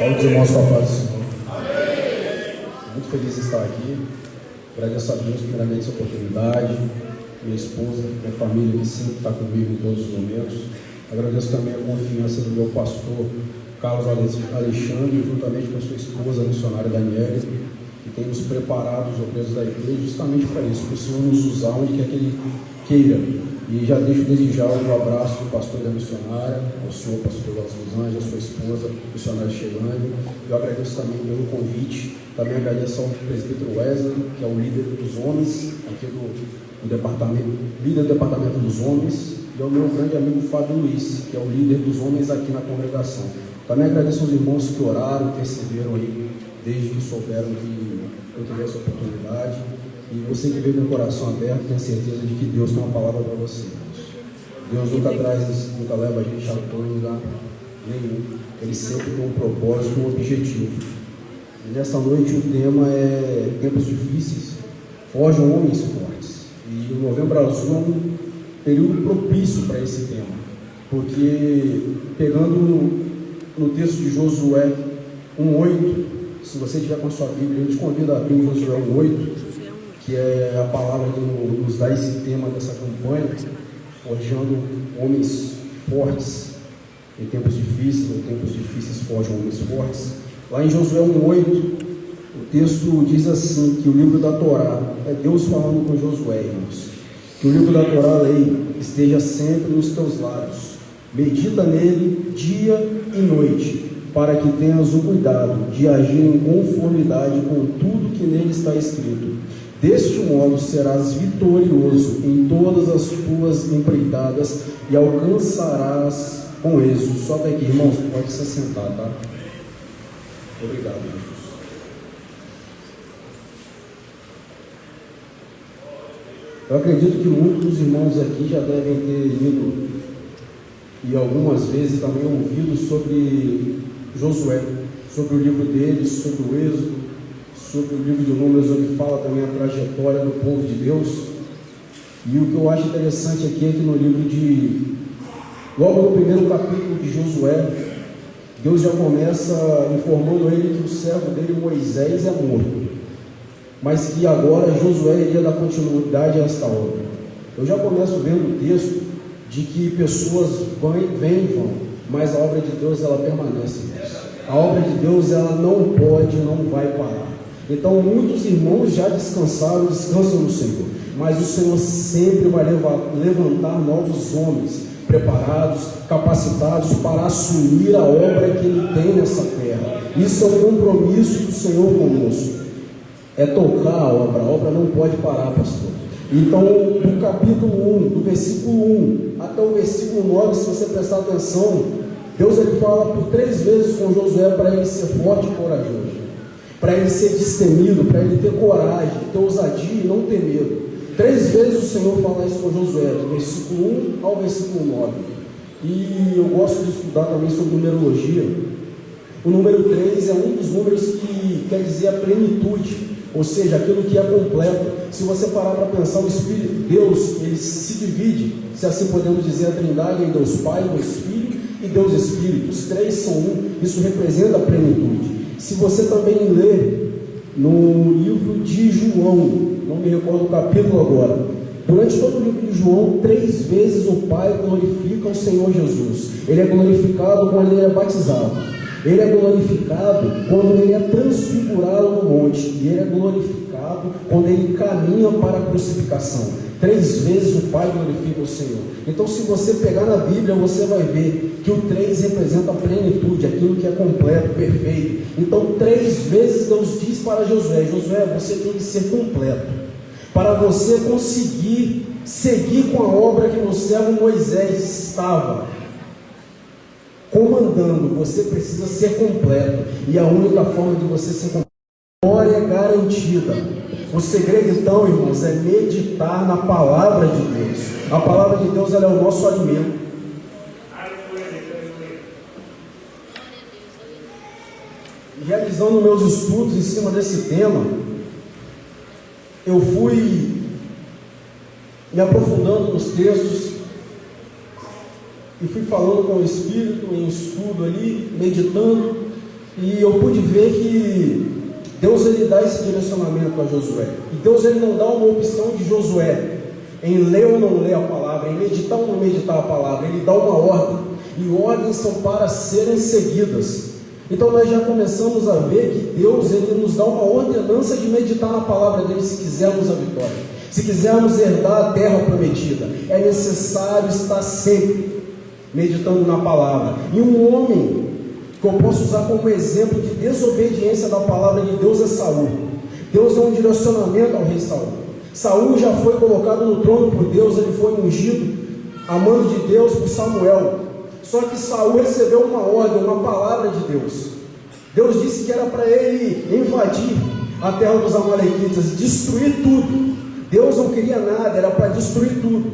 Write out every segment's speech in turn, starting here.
Saúde, irmãos, com a paz do Senhor. Muito feliz de estar aqui. Agradeço a Deus primeiramente essa oportunidade, minha esposa, minha família que sempre está comigo em todos os momentos. Agradeço também a confiança do meu pastor, Carlos Alexandre, juntamente com a sua esposa, a missionária Daniela, que tem nos preparado os obreiros da igreja justamente para isso, para o Senhor nos usar onde quer que Ele queira. E já deixo desejar um abraço do pastor da missionária, ao senhor pastor das Anjos, a sua esposa, a missionária Sheilane. Eu agradeço também pelo convite. Também agradeço ao presbítero Wesley, que é o líder dos homens, aqui do departamento, líder do departamento dos homens, e ao meu grande amigo Fábio Luiz, que é o líder dos homens aqui na congregação. Também agradeço aos irmãos que oraram, perceberam aí, desde que souberam que eu teria essa oportunidade. E você que veio com o coração aberto, tenha certeza de que Deus tem uma palavra para você. Deus nunca leva a gente a lugar nenhum. Ele sempre tem um propósito, um objetivo. E nessa noite o tema é tempos difíceis, forjam homens fortes. E o Novembro Azul é um período propício para esse tema. Porque, pegando no texto de Josué 1:8, se você tiver com a sua Bíblia, eu te convido a abrir Josué 1:8, que é a palavra que nos dá esse tema dessa campanha, forjando homens fortes em tempos difíceis, ou tempos difíceis forjam homens fortes. Lá em Josué 1:8, o texto diz assim, que o livro da Torá, é Deus falando com Josué, irmãos, que o livro da Torá, a lei, esteja sempre nos teus lábios, medita nele dia e noite, para que tenhas o cuidado de agir em conformidade com tudo que nele está escrito. Deste modo serás vitorioso em todas as tuas empreitadas e alcançarás com êxito. Só até aqui, irmãos, pode se sentar, tá? Obrigado, Jesus. Eu acredito que muitos dos irmãos aqui já devem ter lido e algumas vezes também ouvido sobre Josué, sobre o livro dele, sobre o Êxodo, sobre o livro de Números, onde fala também a trajetória do povo de Deus. E o que eu acho interessante aqui é que no livro logo no primeiro capítulo de Josué, Deus já começa informando ele que o servo dele, Moisés, é morto, mas que agora Josué iria dar continuidade a esta obra. Eu já começo vendo o texto de que pessoas vêm e vão, mas a obra de Deus, ela permanece. A obra de Deus, ela não pode, não vai parar. Então muitos irmãos já descansaram, descansam no Senhor, mas o Senhor sempre vai levantar novos homens, preparados, capacitados para assumir a obra que Ele tem nessa terra. Isso é um compromisso do Senhor conosco, é tocar a obra não pode parar, pastor. Então, do capítulo 1, do versículo 1 até o versículo 9, se você prestar atenção, Deus ele fala por 3 vezes com Josué para ele ser forte e corajoso, para ele ser destemido, para ele ter coragem, ter ousadia e não ter medo. 3 vezes o Senhor fala isso com Josué, do versículo 1 ao versículo 9. E eu gosto de estudar também sobre numerologia. O número 3 é um dos números que quer dizer a plenitude, ou seja, aquilo que é completo. Se você parar para pensar, o Espírito, Deus, ele se divide, se assim podemos dizer, a Trindade em Deus Pai, Deus Filho e Deus Espírito. Os 3 são um, isso representa a plenitude. Se você também ler no livro de João, não me recordo o capítulo agora, durante todo o livro de João, 3 vezes o Pai glorifica o Senhor Jesus. Ele é glorificado quando ele é batizado, ele é glorificado quando ele é transfigurado no monte, e ele é glorificado quando ele caminha para a crucificação. 3 vezes o Pai glorifica o Senhor. Então, se você pegar na Bíblia, você vai ver que o 3 representa a plenitude, aquilo que é completo, perfeito. Então, 3 vezes Deus diz para Josué: Josué, você tem que ser completo, para você conseguir seguir com a obra que o servo Moisés estava comandando. Você precisa ser completo, e a única forma de você ser completo, glória garantida. O segredo, então, irmãos, é meditar na palavra de Deus. A palavra de Deus, ela é o nosso alimento. E realizando meus estudos em cima desse tema, eu fui me aprofundando nos textos e fui falando com o Espírito em estudo ali, meditando, E eu pude ver que Deus ele dá esse direcionamento a Josué. E Deus ele não dá uma opção de Josué em ler ou não ler a palavra, em meditar ou não meditar a palavra. Ele dá uma ordem, e ordens são para serem seguidas. Então nós já começamos a ver que Deus ele nos dá uma ordenança de meditar na palavra dele se quisermos a vitória, se quisermos herdar a terra prometida. É necessário estar sempre meditando na palavra. E um homem que eu posso usar como exemplo de desobediência da palavra de Deus é Saul. Deus dá um direcionamento ao rei Saul. Saul já foi colocado no trono por Deus, ele foi ungido a mando de Deus por Samuel. Só que Saul recebeu uma ordem, uma palavra de Deus. Deus disse que era para ele invadir a terra dos amalequitas, destruir tudo. Deus não queria nada, era para destruir tudo.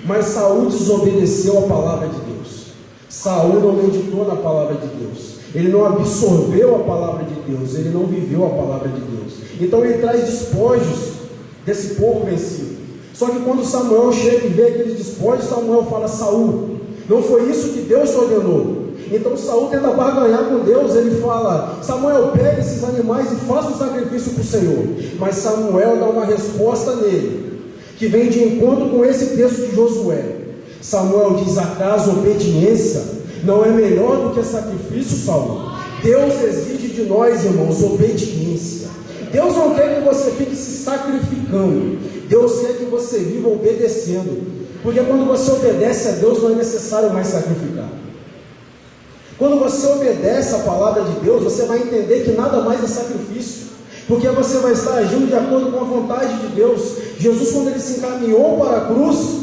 Mas Saul desobedeceu a palavra de Deus. Saul não meditou na palavra de Deus. Ele não absorveu a palavra de Deus. Ele não viveu a palavra de Deus. Então ele traz despojos desse povo vencido. Só que quando Samuel chega e vê aqueles despojos, Samuel fala: Saul, não foi isso que Deus te ordenou. Então Saul tenta barganhar com Deus. Ele fala: Samuel, pega esses animais e faça um sacrifício para o Senhor. Mas Samuel dá uma resposta nele, que vem de encontro com esse texto de Josué. Samuel diz: acaso obediência não é melhor do que sacrifício, Saul? Deus exige de nós, irmãos, obediência. Deus não quer que você fique se sacrificando. Deus quer que você viva obedecendo. Porque quando você obedece a Deus, não é necessário mais sacrificar. Quando você obedece a palavra de Deus, você vai entender que nada mais é sacrifício, porque você vai estar agindo de acordo com a vontade de Deus. Jesus, quando ele se encaminhou para a cruz,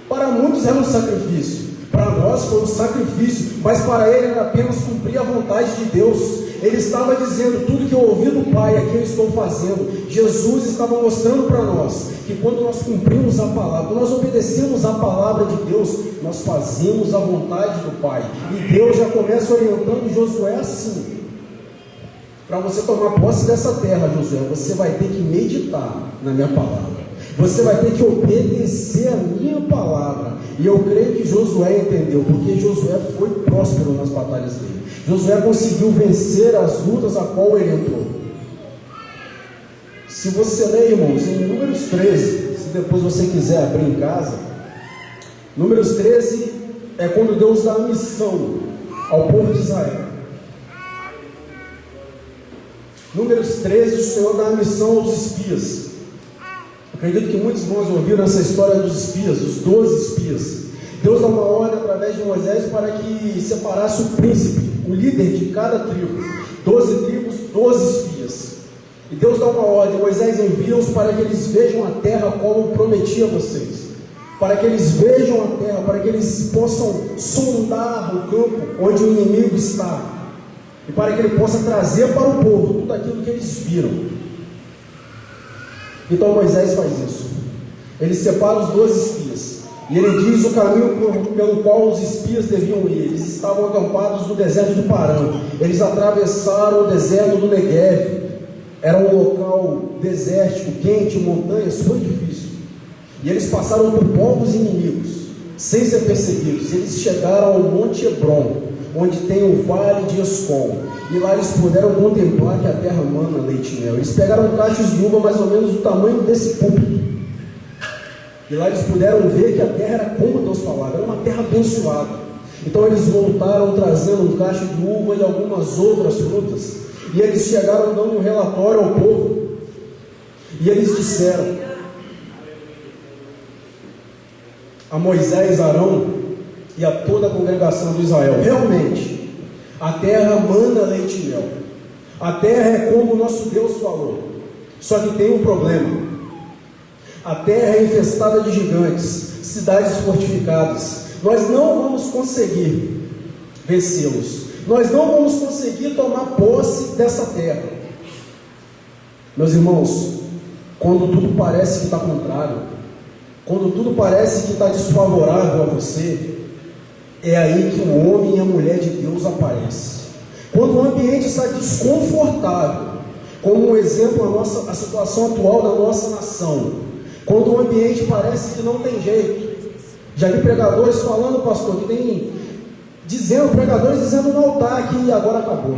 para muitos era um sacrifício, para nós foi um sacrifício, mas para ele era apenas cumprir a vontade de Deus. Ele estava dizendo: tudo que eu ouvi do Pai, aqui eu estou fazendo. Jesus estava mostrando para nós que quando nós cumprimos a palavra, quando nós obedecemos a palavra de Deus, nós fazemos a vontade do Pai. E Deus já começa orientando Josué assim: para você tomar posse dessa terra, Josué, você vai ter que meditar na minha palavra. Você vai ter que obedecer a minha palavra. E eu creio que Josué entendeu, porque Josué foi próspero nas batalhas dele. Josué conseguiu vencer as lutas a qual ele entrou. Se você ler, irmãos, em Números 13, se depois você quiser abrir em casa, Números 13 é quando Deus dá a missão ao povo de Israel. Números 13, o Senhor dá a missão aos espias. Acredito que muitos irmãos ouviram essa história dos espias, os 12 espias. Deus dá uma ordem através de Moisés para que separasse o príncipe, o líder de cada tribo. 12 tribos, 12 espias. E Deus dá uma ordem: Moisés envia-os para que eles vejam a terra como prometi a vocês. Para que eles vejam a terra, para que eles possam sondar o campo onde o inimigo está. E para que ele possa trazer para o povo tudo aquilo que eles viram. Então Moisés faz isso. Ele separa os 12 espias. E ele diz o caminho pelo qual os espias deviam ir. Eles estavam acampados no deserto de Parã. Eles atravessaram o deserto do Neguev. Era um local desértico, quente, montanhas, foi difícil. E eles passaram por povos inimigos, sem ser perseguidos. Eles chegaram ao Monte Hebron, onde tem o Vale de Escol. E lá eles puderam contemplar que a terra mana leite e mel. Eles pegaram cachos de uva mais ou menos do tamanho desse púlpito. E lá eles puderam ver que a terra era como Deus falava, era uma terra abençoada. Então eles voltaram trazendo um cacho de uva e algumas outras frutas. E eles chegaram dando um relatório ao povo. E eles disseram a Moisés, Arão e a toda a congregação de Israel: realmente, a terra mana leite e mel. A terra é como o nosso Deus falou. Só que tem um problema. A terra é infestada de gigantes, cidades fortificadas. Nós não vamos conseguir vencê-los. Nós não vamos conseguir tomar posse dessa terra. Meus irmãos, quando tudo parece que está contrário, quando tudo parece que está desfavorável a você, é aí que o homem e a mulher de Deus aparecem. Quando o ambiente está desconfortável, como um exemplo a situação atual da nossa nação, quando o ambiente parece que não tem jeito. Já vi pregadores falando, pastor, que tem pregadores dizendo no altar que agora acabou.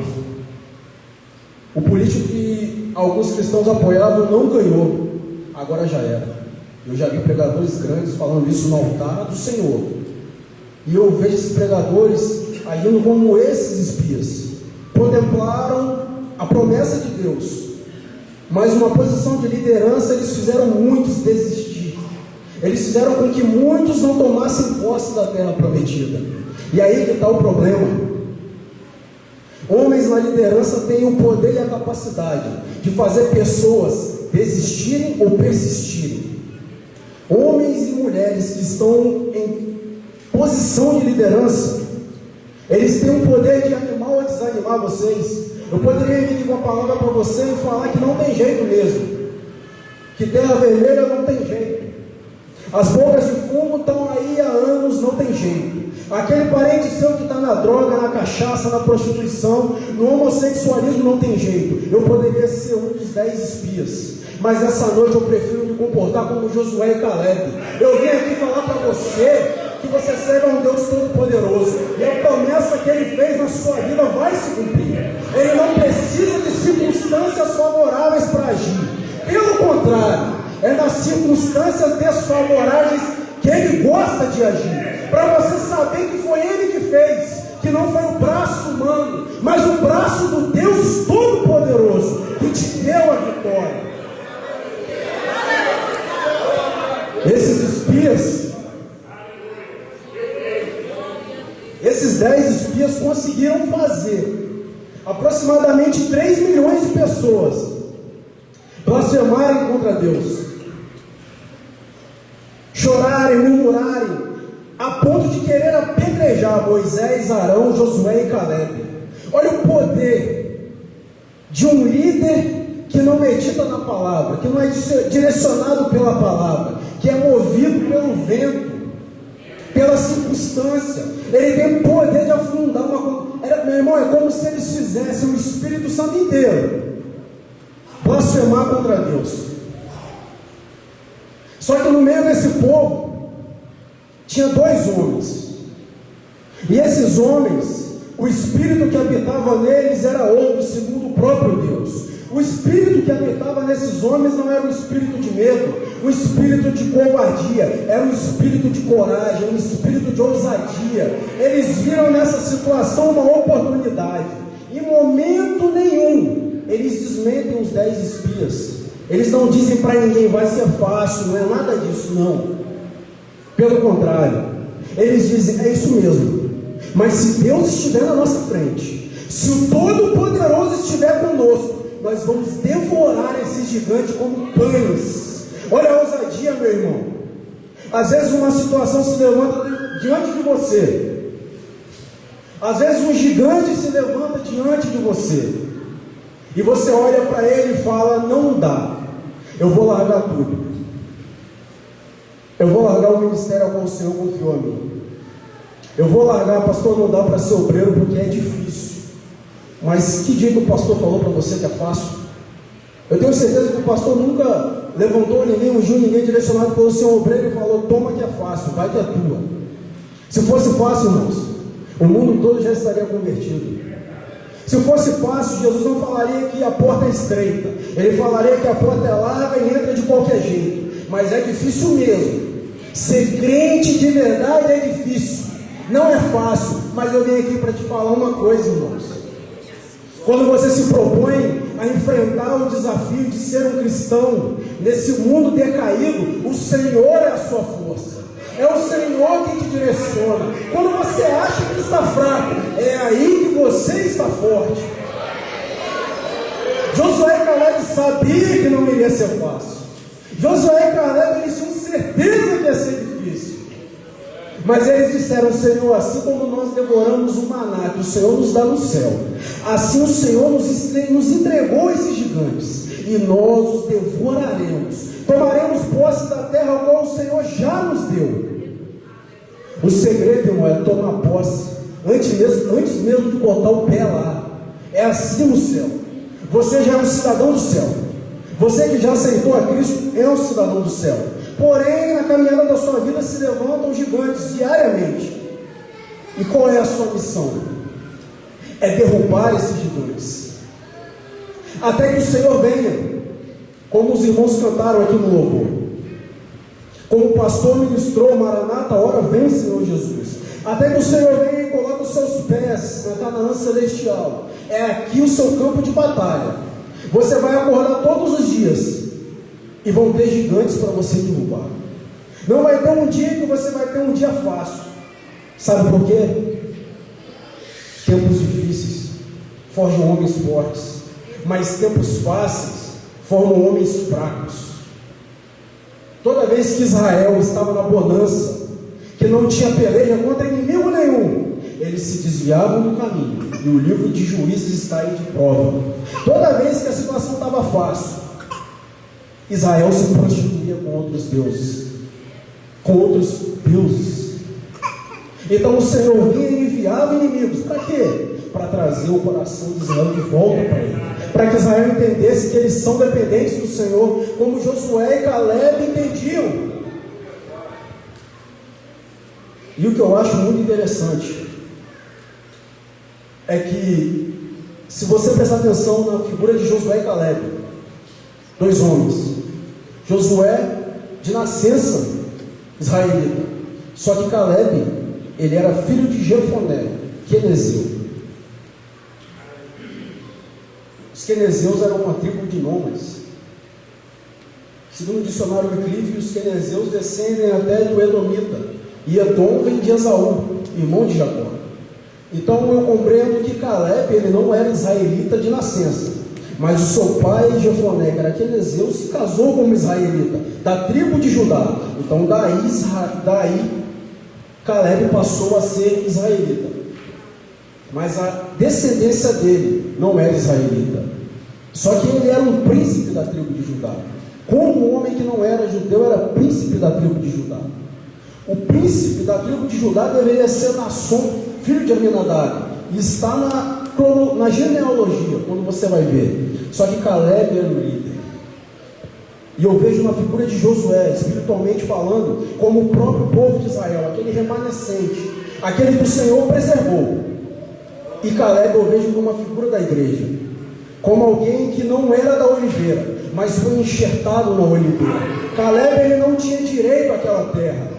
O político que alguns cristãos apoiavam não ganhou, agora já era. Eu já vi pregadores grandes falando isso no altar do Senhor. E eu vejo esses pregadores agindo como esses espias. Contemplaram a promessa de Deus, mas uma posição de liderança eles fizeram muitos desistir. Eles fizeram com que muitos não tomassem posse da terra prometida. E aí que está o problema. Homens na liderança têm o poder e a capacidade de fazer pessoas desistirem ou persistirem. Homens e mulheres que estão em posição de liderança, eles têm o poder de animar ou desanimar vocês. Eu poderia vir com uma palavra para você e falar que não tem jeito mesmo, que terra vermelha não tem jeito, as bocas de fumo estão aí há anos, não tem jeito. Aquele parente seu que está na droga, na cachaça, na prostituição, no homossexualismo não tem jeito. Eu poderia ser um dos 10 espias, mas essa noite eu prefiro me comportar como Josué e Caleb. Eu vim aqui falar para você que você serve a um Deus Todo-Poderoso, e a promessa que Ele fez na sua vida vai se cumprir. Ele não precisa de circunstâncias favoráveis para agir. Pelo contrário, é nas circunstâncias desfavoráveis que Ele gosta de agir. Para você saber que foi Ele que fez, que não foi o braço humano, mas o braço do Deus Todo-Poderoso que te deu a vitória. Esses 10 espias conseguiram fazer aproximadamente 3 milhões de pessoas blasfemarem contra Deus, chorarem, murmurarem, a ponto de querer apedrejar Moisés, Arão, Josué e Caleb. Olha o poder de um líder que não medita na palavra, que não é direcionado pela palavra, que é movido pelo vento, pela circunstância. Ele tem poder de afundar uma coisa. Meu irmão, é como se eles fizessem o Espírito Santo inteiro blasfemar contra Deus. Só que no meio desse povo tinha 2 homens, e esses homens, o espírito que habitava neles era outro, segundo o próprio Deus. O espírito que habitava nesses homens não era um espírito de medo, um espírito de covardia, era um espírito de coragem, um espírito de ousadia. Eles viram nessa situação uma oportunidade. Em momento nenhum eles desmentem os 10 espias. Eles não dizem para ninguém, vai ser fácil, não é nada disso, não. Pelo contrário, eles dizem, é isso mesmo, mas se Deus estiver na nossa frente, se o Todo-Poderoso estiver conosco, nós vamos devorar esse gigante como pães. Olha a ousadia, meu irmão. Às vezes uma situação se levanta diante de você, às vezes um gigante se levanta diante de você, e você olha para ele e fala, não dá, eu vou largar tudo, eu vou largar o ministério ao qual o Senhor confiou a mim, eu vou largar, pastor, não dá para ser obreiro porque é difícil. Mas que dia que o pastor falou para você que é fácil? Eu tenho certeza que o pastor nunca levantou ninguém, ungiu ninguém direcionado pelo seu obreiro e falou, toma que é fácil, vai que é tua. Se fosse fácil, irmãos, o mundo todo já estaria convertido. Se fosse fácil, Jesus não falaria que a porta é estreita, Ele falaria que a porta é larga e entra de qualquer jeito. Mas é difícil mesmo. Ser crente de verdade é difícil, não é fácil. Mas eu vim aqui para te falar uma coisa, irmãos. Quando você se propõe a enfrentar o desafio de ser um cristão nesse mundo decaído, o Senhor é a sua força, é o Senhor que te direciona. Quando você acha que está fraco, é aí que você está forte. Josué e Caleb sabiam que não iria ser fácil. Josué e Caleb, eles tinham certeza que ia ser difícil, mas eles disseram, Senhor, assim como nós devoramos o maná que o Senhor nos dá no céu, assim o Senhor nos entregou esses gigantes, e nós os devoraremos, tomaremos posse da terra a qual o Senhor já nos deu. O segredo, irmão, é tomar posse antes mesmo de botar o pé lá. É assim no céu. Você já é um cidadão do céu. Você que já aceitou a Cristo é um cidadão do céu. Porém, na caminhada da sua vida se levantam gigantes diariamente. E qual é a sua missão? É derrubar esses gigantes. até que o Senhor venha, como os irmãos cantaram aqui no louvor, como o pastor ministrou, Maranata, ora vem, Senhor Jesus, até que o Senhor venha e coloque os seus pés na Canaã celestial. É aqui o seu campo de batalha. Você vai acordar todos os dias e vão ter gigantes para você derrubar. Não vai ter um dia que você vai ter um dia fácil. Sabe por quê? Tempos difíceis forjam homens fortes, mas tempos fáceis formam homens fracos. Toda vez que Israel estava na bonança, que não tinha peleja contra inimigo nenhum, eles se desviavam do caminho, e o livro de Juízes está aí de prova. Toda vez que a situação estava fácil, Israel se prostituía com outros deuses, Então o Senhor vinha e enviava inimigos, para quê? Para trazer o coração de Israel de volta para ele, para que Israel entendesse que eles são dependentes do Senhor, como Josué e Caleb entendiam. E o que eu acho muito interessante é que, se você prestar atenção na figura de Josué e Caleb, dois homens, Josué de nascença israelita, só que Caleb, ele era filho de Jefoné, quenezeu. Os quenezeus eram uma tribo de nômades. Segundo o dicionário Wycliffe, os quenezeus descendem até do Edomita, e Edom vem de Esaú, irmão de Jacó. Então eu compreendo que Caleb, ele não era israelita de nascença, mas o seu pai, Jefoné, que era quenezeu, se casou com uma israelita, da tribo de Judá. Então daí Caleb passou a ser israelita, mas a descendência dele não era israelita, só que ele era um príncipe da tribo de Judá. Como um homem que não era judeu era príncipe da tribo de Judá. O príncipe da tribo de Judá deveria ser Naasson, filho de Aminadab, e está na genealogia, quando você vai ver. Só que Caleb era o líder. E eu vejo uma figura de Josué, espiritualmente falando, como o próprio povo de Israel, aquele remanescente, aquele que o Senhor preservou. E Caleb eu vejo como uma figura da igreja, como alguém que não era da oliveira, mas foi enxertado na oliveira. Caleb, ele não tinha direito àquela terra,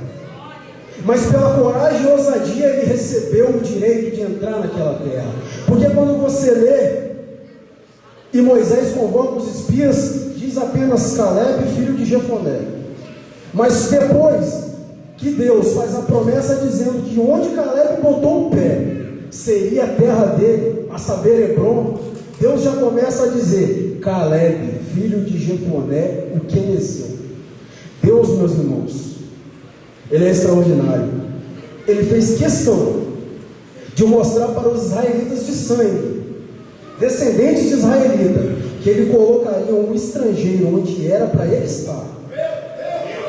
mas pela coragem e ousadia ele recebeu o direito de entrar naquela terra. Porque quando você lê, e Moisés convoca os espias, diz apenas Caleb, filho de Jefoné. Mas depois que Deus faz a promessa dizendo que onde Caleb botou o pé seria a terra dele, a saber, Hebron, Deus já começa a dizer: Caleb, filho de Jefoné, o quenezeu. Deus, meus irmãos, ele é extraordinário. Ele fez questão de mostrar para os israelitas de sangue, descendentes de israelita, que ele colocaria um estrangeiro onde era para ele estar.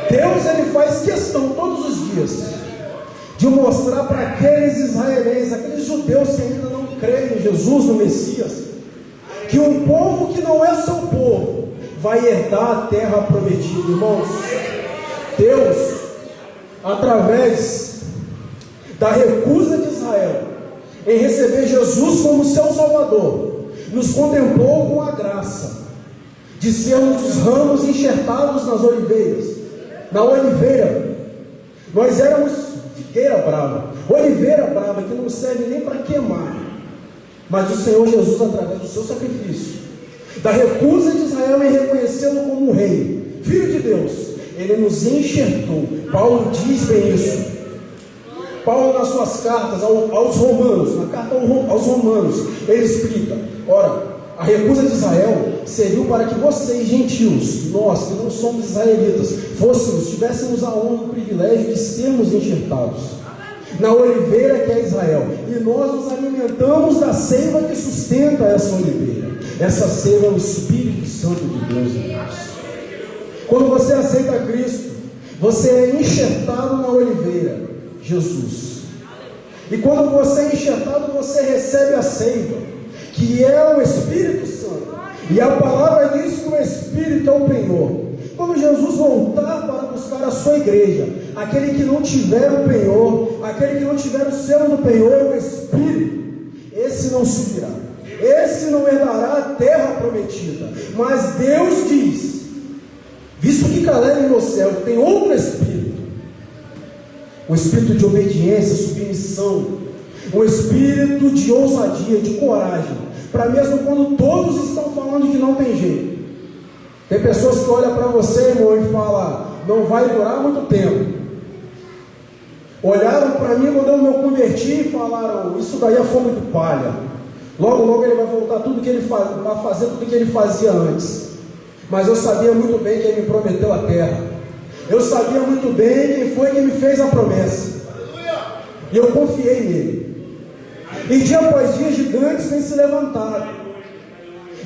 Deus, ele faz questão todos os dias de mostrar para aqueles israelenses, aqueles judeus que ainda não creem em Jesus, no Messias, que um povo que não é seu povo vai herdar a terra prometida. Irmãos, Deus, através da recusa de Israel em receber Jesus como seu Salvador, nos contemplou com a graça de sermos os ramos enxertados nas oliveiras. Na oliveira, nós éramos figueira brava, oliveira brava que não serve nem para queimar. Mas o Senhor Jesus, através do seu sacrifício, da recusa de Israel em reconhecê-lo como rei, filho de Deus, ele nos enxertou. Paulo diz bem isso. Paulo, nas suas cartas aos romanos, na carta aos romanos, ele explica: ora, a recusa de Israel serviu para que vocês, gentios, nós que não somos israelitas, tivéssemos a honra e o privilégio de sermos enxertados na oliveira que é Israel, e nós nos alimentamos da seiva que sustenta essa oliveira. Essa seiva é o Espírito Santo de Deus, irmãos. Quando você aceita Cristo, você é enxertado na oliveira, Jesus. E quando você é enxertado, você recebe a seiva, que é o Espírito Santo. E a palavra diz que o Espírito é o penhor. Quando Jesus voltar para buscar a sua igreja, aquele que não tiver o penhor, aquele que não tiver o selo do penhor, o Espírito, esse não subirá. esse não herdará a terra prometida. Mas Deus diz: visto que Caleb no céu tem outro espírito, um espírito de obediência, submissão, um espírito de ousadia, de coragem, para mesmo quando todos estão falando que não tem jeito. Tem pessoas que olham para você, irmão, e falam: não vai durar muito tempo. Olharam para mim quando eu me converti e falaram: isso daí é fogo de palha. Logo, logo ele vai voltar tudo que ele vai fazer, tudo que ele fazia antes. Mas eu sabia muito bem quem me prometeu a terra. Eu sabia muito bem quem foi que me fez a promessa. E eu confiei nele. E dia após dia, gigantes têm se levantado.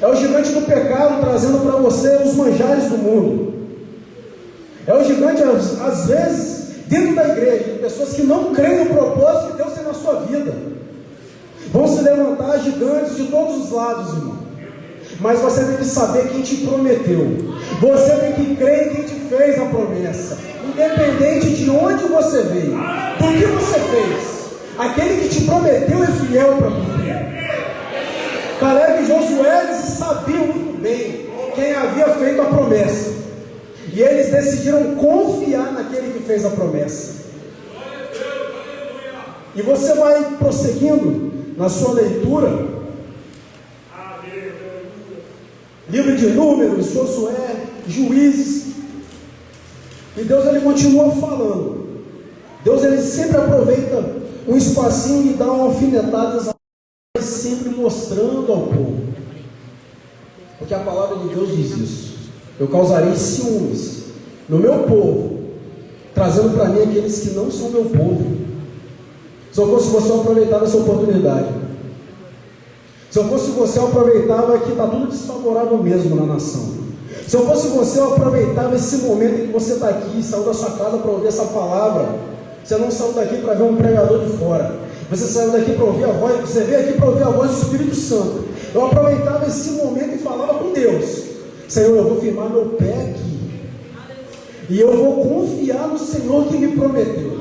É o gigante do pecado trazendo para você os manjares do mundo. É o gigante, às vezes, dentro da igreja, de pessoas que não creem no propósito que Deus tem na sua vida. Vão se levantar gigantes de todos os lados, irmão. Mas você tem que saber quem te prometeu. Você tem que crer em quem te fez a promessa. Independente de onde você veio, do que você fez. Aquele que te prometeu é fiel para cumprir. Caleb e Josué, eles sabiam muito bem quem havia feito a promessa. E eles decidiram confiar naquele que fez a promessa. E você vai prosseguindo na sua leitura. Livro de Números, Josué, Juízes. E Deus, ele continua falando. Deus, ele sempre aproveita um espacinho e dá uma alfinetada, sempre mostrando ao povo. Porque a palavra de Deus diz isso: eu causarei ciúmes no meu povo, trazendo para mim aqueles que não são meu povo. Se eu fosse você, eu aproveitava essa oportunidade. Se eu fosse você, eu aproveitava que está tudo desfavorável mesmo na nação. Se eu fosse você, eu aproveitava esse momento em que você está aqui, saiu da sua casa para ouvir essa palavra. Você não saiu daqui para ver um pregador de fora. Você saiu daqui para ouvir a voz, você veio aqui para ouvir a voz do Espírito Santo. Eu aproveitava esse momento e falava com Deus: Senhor, eu vou firmar meu pé aqui. E eu vou confiar no Senhor que me prometeu.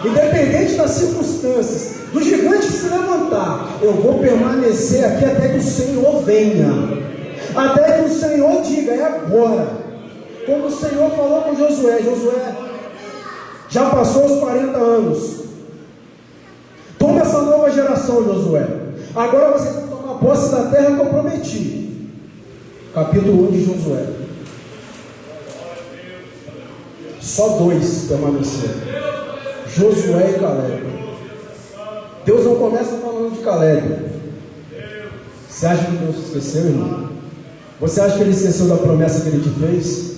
Independente das circunstâncias, do gigante se levantar, eu vou permanecer aqui até que o Senhor venha. Até que o Senhor diga: é agora. Como o Senhor falou com Josué: Josué, já passou os 40 anos. Toma essa nova geração, Josué. Agora você vai tomar posse da terra que eu prometi. Capítulo 1 de Josué. Só 2 permaneceram: Josué e Caleb. Deus não começa falando de Caleb. Você acha que Deus esqueceu, irmão? Você acha que ele esqueceu da promessa que ele te fez?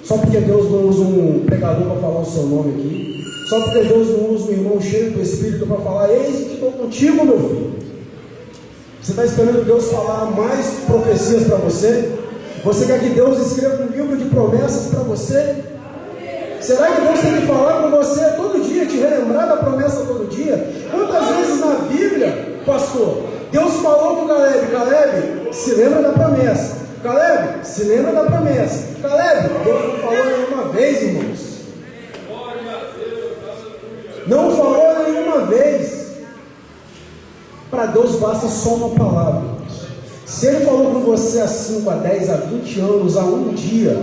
Só porque Deus não usa um pregador para falar o seu nome aqui? Só porque Deus não usa um irmão cheio do Espírito para falar: eis que estou contigo, meu filho? Você está esperando Deus falar mais profecias para você? Você quer que Deus escreva um livro de promessas para você? Será que Deus tem que falar com você todo dia, te relembrar da promessa todo dia? Quantas vezes na Bíblia, pastor, Deus falou com Caleb: Caleb, se lembra da promessa. Caleb, se lembra da promessa. Caleb, Deus não falou nenhuma vez, irmãos. Não falou nenhuma vez. Para Deus basta só uma palavra. Se Ele falou com você há 5, a 10, a 20 anos, a um dia,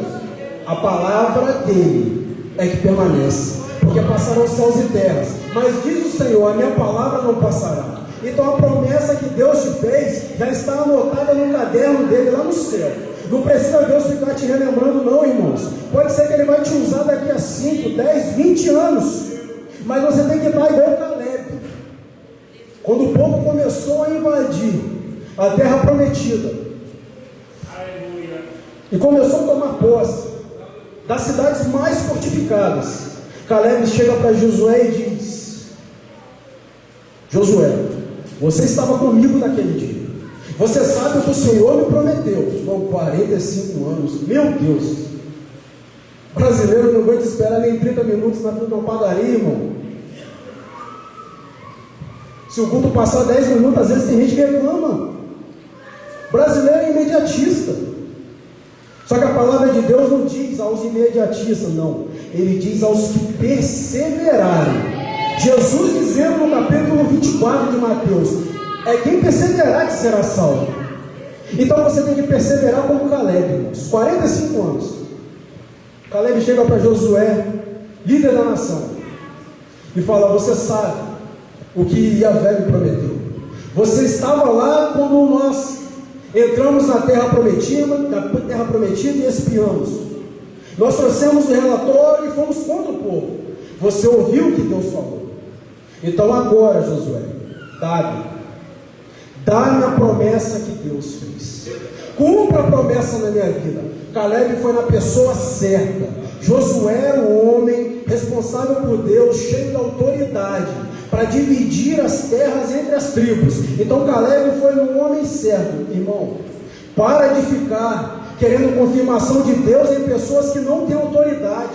a palavra dele é que permanece. Porque passarão céus e terras, mas diz o Senhor: a minha palavra não passará. Então a promessa que Deus te fez já está anotada no caderno dele lá no céu. Não precisa Deus ficar te relembrando não, irmãos. Pode ser que Ele vai te usar daqui a 5, 10, 20 anos. Mas você tem que estar igual Caleb. Quando o povo começou a invadir a terra prometida, e começou a tomar posse das cidades mais fortificadas, Caleb chega para Josué e diz: Josué, você estava comigo naquele dia. Você sabe o que o Senhor me prometeu. São 45 anos. Meu Deus! O brasileiro não aguenta esperar nem 30 minutos na frente de uma padaria, irmão. Se o culto passar 10 minutos, às vezes tem gente que reclama. O brasileiro é imediatista. Só que a palavra de Deus não diz aos imediatistas, não. Ele diz aos que perseverarem. Jesus dizendo no capítulo 24 de Mateus: É quem perseverar que será salvo. Então você tem que perseverar como Caleb, irmãos. 45 anos. Caleb chega para Josué, líder da nação, e fala: você sabe o que Yahvé me prometeu. Você estava lá quando nós entramos na terra prometida e espiamos. Nós trouxemos o relatório e fomos contra o povo. Você ouviu o que Deus falou. Então agora, Josué, dá-me a promessa que Deus fez. Cumpra a promessa na minha vida. Caleb foi na pessoa certa. Josué era o homem responsável por Deus, cheio de autoridade, para dividir as terras entre as tribos. Então Caleb foi no homem certo. Irmão, para de ficar querendo confirmação de Deus em pessoas que não têm autoridade.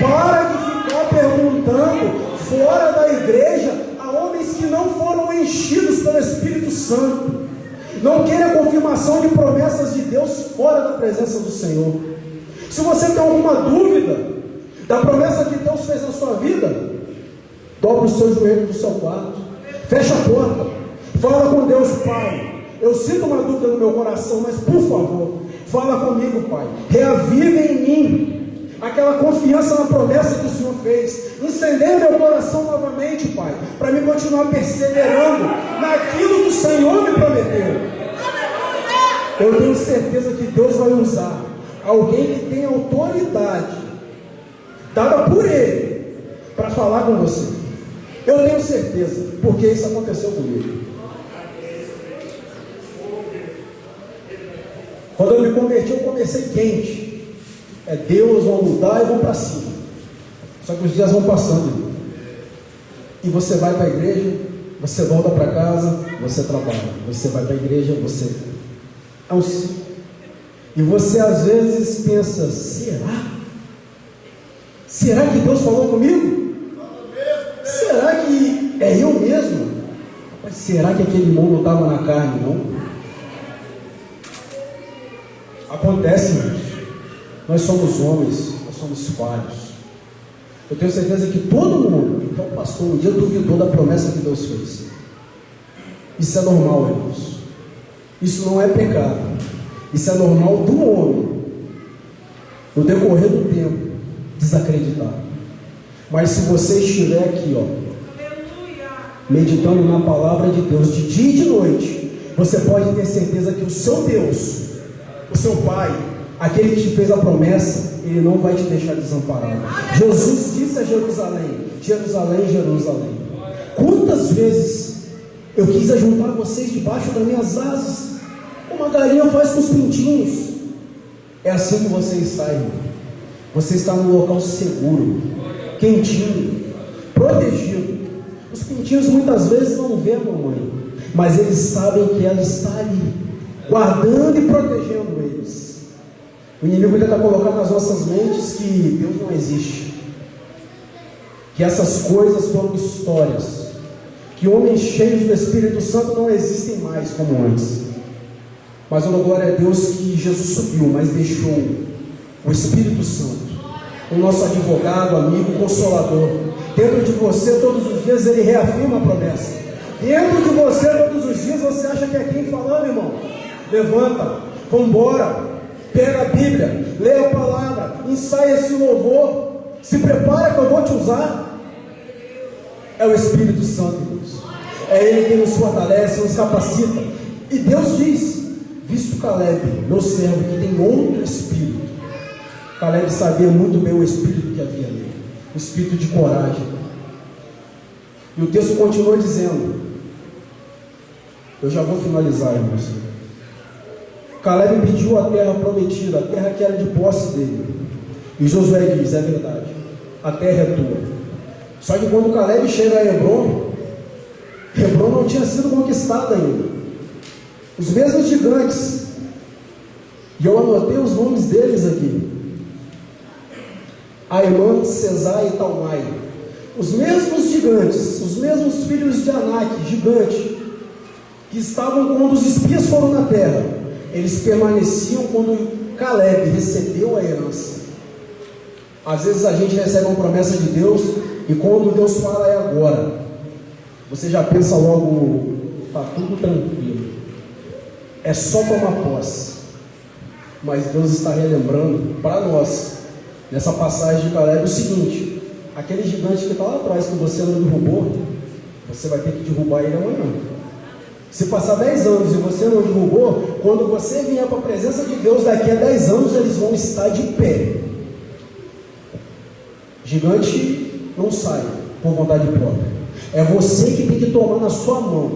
Para de ficar perguntando fora da igreja a homens que não foram enchidos pelo Espírito Santo. Não queira confirmação de promessas de Deus fora da presença do Senhor. Se você tem alguma dúvida da promessa que Deus fez na sua vida, dobra o seu joelho do seu quarto, fecha a porta, fala com Deus: Pai, eu sinto uma dúvida no meu coração, mas por favor, fala comigo, Pai, reaviva em mim aquela confiança na promessa que o Senhor fez. Incendeia meu coração novamente, Pai, para me continuar perseverando naquilo que o Senhor me prometeu. Eu tenho certeza que Deus vai usar alguém que tem autoridade dada por Ele para falar com você. Eu tenho certeza, porque isso aconteceu comigo. Quando eu me converti, eu comecei quente. É Deus, vão mudar e vão para cima. Só que os dias vão passando. E você vai para a igreja, você volta para casa, você trabalha. Você vai para a igreja, você... É um ciclo. E você às vezes pensa: será? Será que Deus falou comigo? Será que é eu mesmo? Mas será que aquele irmão não estava na carne, não? Acontece, irmãos. Nós somos homens, nós somos falhos. Eu tenho certeza que todo mundo, então pastor, um dia duvidou da promessa que Deus fez. Isso é normal, irmãos. Isso não é pecado. Isso é normal do homem, no decorrer do tempo, desacreditar. Mas se você estiver aqui, meditando na palavra de Deus de dia e de noite, você pode ter certeza que o seu Deus, o seu Pai, aquele que te fez a promessa, Ele não vai te deixar desamparado. Jesus disse a Jerusalém: Jerusalém, Jerusalém, quantas vezes eu quis ajuntar vocês debaixo das minhas asas, como a galinha faz com os pintinhos. É assim que você está, irmão. Você está num local seguro, quentinho, protegido. Os pintinhos muitas vezes não vêem a mamãe, mas eles sabem que ela está ali, guardando e protegendo eles. O inimigo tenta colocar nas nossas mentes que Deus não existe, que essas coisas foram histórias, que homens cheios do Espírito Santo não existem mais como antes. Mas eu dou glória a Deus que Jesus subiu, mas deixou o Espírito Santo, o nosso advogado, amigo, consolador, dentro de você. Todos os dias Ele reafirma a promessa. Dentro de você todos os dias. Você acha que é quem falando, irmão? Levanta, vamos embora, pega a Bíblia, lê a palavra, ensaia esse louvor, se prepara que eu vou te usar. É o Espírito Santo, Deus. É Ele que nos fortalece, nos capacita. E Deus diz: visto Caleb, meu servo, que tem outro espírito. Caleb sabia muito bem o espírito que havia nele, o espírito de coragem. E o texto continua dizendo, eu já vou finalizar, irmãos. Caleb pediu a terra prometida, a terra que era de posse dele. E Josué diz: é verdade, a terra é tua. Só que quando Caleb chega a Hebron, Hebron não tinha sido conquistada ainda. Os mesmos gigantes, e eu anotei os nomes deles aqui: Aimã, Cesai e Talmai. Os mesmos gigantes, os mesmos filhos de Anak, gigante, que estavam quando os espias foram na terra, eles permaneciam quando Caleb recebeu a herança. Às vezes a gente recebe uma promessa de Deus, e quando Deus fala é agora, você já pensa logo está tudo tranquilo, é só tomar posse. Mas Deus está relembrando para nós, nessa passagem de Caleb, o seguinte: aquele gigante que está lá atrás, que você não derrubou, você vai ter que derrubar ele amanhã. Se passar 10 anos e você não derrubou, quando você vier para a presença de Deus daqui a 10 anos, eles vão estar de pé. Gigante não sai por vontade própria. É você que tem que tomar na sua mão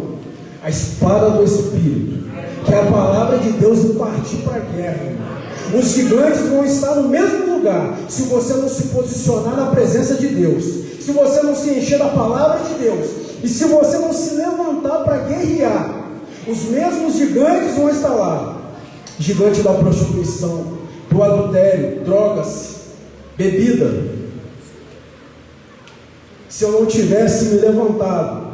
a espada do Espírito, que é a palavra de Deus, e partir para a guerra, irmão. Os gigantes vão estar no mesmo lugar se você não se posicionar na presença de Deus, se você não se encher da palavra de Deus, e se você não se levantar para guerrear. Os mesmos gigantes vão estar lá. Gigante da prostituição, do adultério, drogas, bebida. Se eu não tivesse me levantado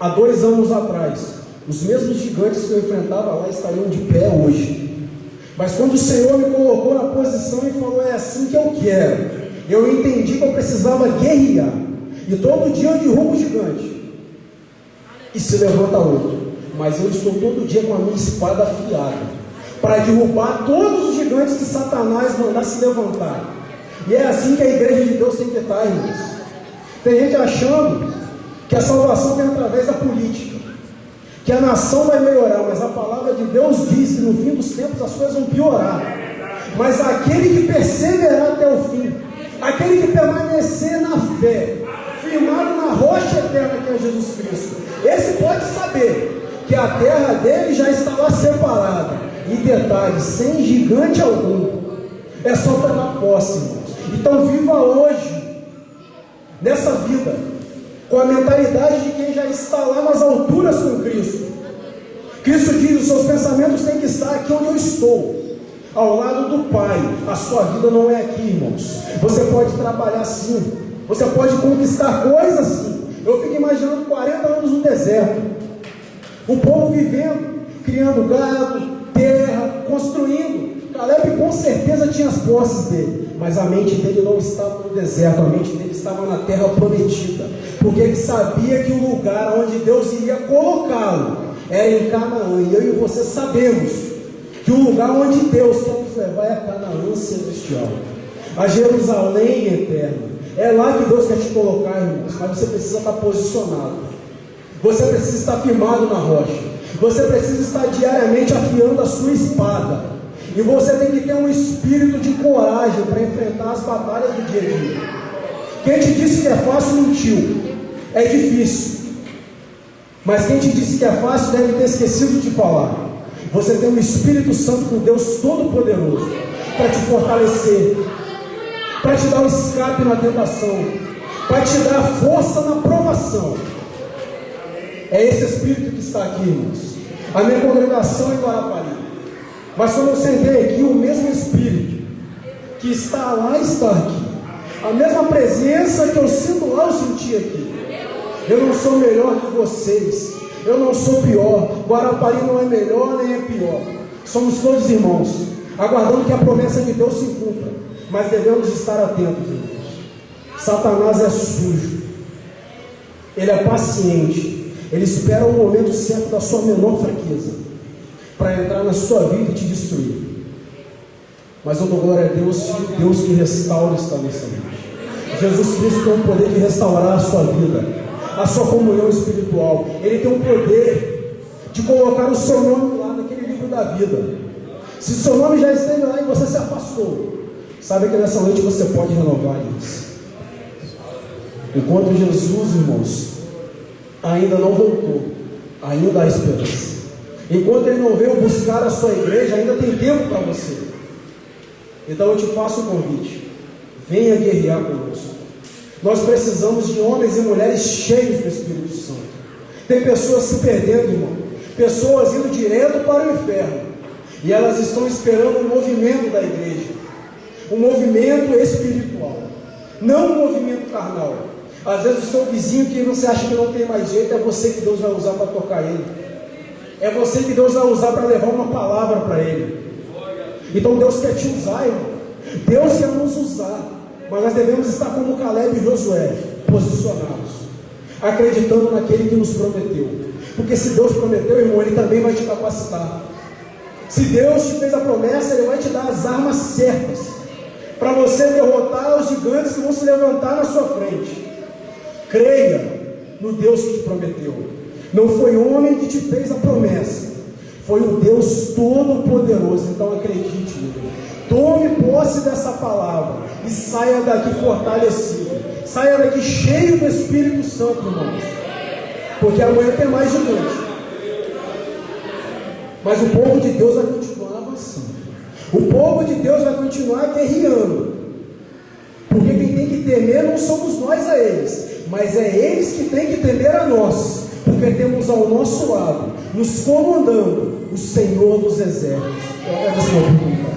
há 2 anos atrás, os mesmos gigantes que eu enfrentava lá estariam de pé hoje. Mas quando o Senhor me colocou na posição e falou: é assim que eu quero, eu entendi que eu precisava guerrear. E todo dia eu derrubo o gigante e se levanta outro. Mas eu estou todo dia com a minha espada afiada para derrubar todos os gigantes que Satanás mandar se levantar. E é assim que a igreja de Deus tem que estar, irmãos. Tem gente achando que a salvação vem através da política, que a nação vai melhorar, mas a palavra de Deus diz que no fim dos tempos as coisas vão piorar. Mas aquele que perseverar até o fim, aquele que permanecer na fé, firmado na rocha eterna que é Jesus Cristo, esse pode saber que a terra dele já está lá separada, e detalhe, sem gigante algum. É só tomar posse, irmãos. Então viva hoje nessa vida com a mentalidade de quem já está lá nas alturas com Cristo. Cristo diz: os seus pensamentos têm que estar aqui onde eu estou, ao lado do Pai. A sua vida não é aqui, irmãos. Você pode trabalhar sim, você pode conquistar coisas sim. Eu fico imaginando 40 anos no deserto, o povo vivendo, criando gado, terra, construindo. Caleb com certeza tinha as posses dele, mas a mente dele não estava no deserto, a mente dele estava na terra prometida, porque ele sabia que o lugar onde Deus iria colocá-lo era em Canaã. E eu e você sabemos que o lugar onde Deus quer nos levar é a Canaã celestial, a Jerusalém eterna. É lá que Deus quer te colocar, irmãos, mas você precisa estar posicionado, você precisa estar firmado na rocha, você precisa estar diariamente afiando a sua espada, e você tem que ter um espírito de coragem para enfrentar as batalhas do dia a dia. Quem te disse que é fácil mentiu. É difícil, mas quem te disse que é fácil deve ter esquecido de falar. Você tem um Espírito Santo com Deus Todo-Poderoso para te fortalecer, para te dar um escape na tentação, para te dar força na provação. É esse Espírito que está aqui, irmãos. A minha congregação é em Guarapari, mas quando eu sentei aqui, o mesmo Espírito que está lá está aqui. A mesma presença que eu sinto lá, eu senti aqui. Eu não sou melhor que vocês, eu não sou pior. Guarapari não é melhor nem é pior. Somos todos irmãos, aguardando que a promessa de Deus se cumpra. Mas devemos estar atentos, irmãos. Satanás é sujo, ele é paciente, ele espera o momento certo da sua menor fraqueza para entrar na sua vida e te destruir. Mas eu dou glória a Deus, Deus que restaura está nessa vida. Jesus Cristo tem o poder de restaurar a sua vida, a sua comunhão espiritual. Ele tem o poder de colocar o seu nome lá naquele livro da vida. Se o seu nome já esteve lá e você se afastou, sabe que nessa noite você pode renovar isso. Enquanto Jesus, irmãos, ainda não voltou, ainda há esperança. Enquanto Ele não veio buscar a sua igreja, ainda tem tempo para você. Então eu te faço um convite: venha guerrear conosco. Nós precisamos de homens e mulheres cheios do Espírito Santo. Tem pessoas se perdendo, irmão, pessoas indo direto para o inferno, e elas estão esperando um movimento da igreja, um movimento espiritual, não um movimento carnal. Às vezes o seu vizinho que você acha que não tem mais jeito, é você que Deus vai usar para tocar ele, é você que Deus vai usar para levar uma palavra para ele. Então Deus quer te usar, irmão. Deus quer nos usar, mas nós devemos estar como Caleb e Josué, posicionados, acreditando naquele que nos prometeu, Porque se Deus prometeu, irmão, Ele também vai te capacitar. Se Deus te fez a promessa, Ele vai te dar as armas certas para você derrotar os gigantes que vão se levantar na sua frente. Creia no Deus que te prometeu. Não foi homem que te fez a promessa, foi o Deus Todo-Poderoso. Então acredite nele. Tome posse dessa palavra e saia daqui fortalecido. Saia daqui cheio do Espírito Santo, irmãos. Porque amanhã tem mais gigante. Mas o povo de Deus vai continuar avançando. O povo de Deus vai continuar guerreando. Porque quem tem que temer não somos nós a eles, mas é eles que têm que temer a nós. Porque temos ao nosso lado, nos comandando, o Senhor dos Exércitos. Eu agradeço a oportunidade.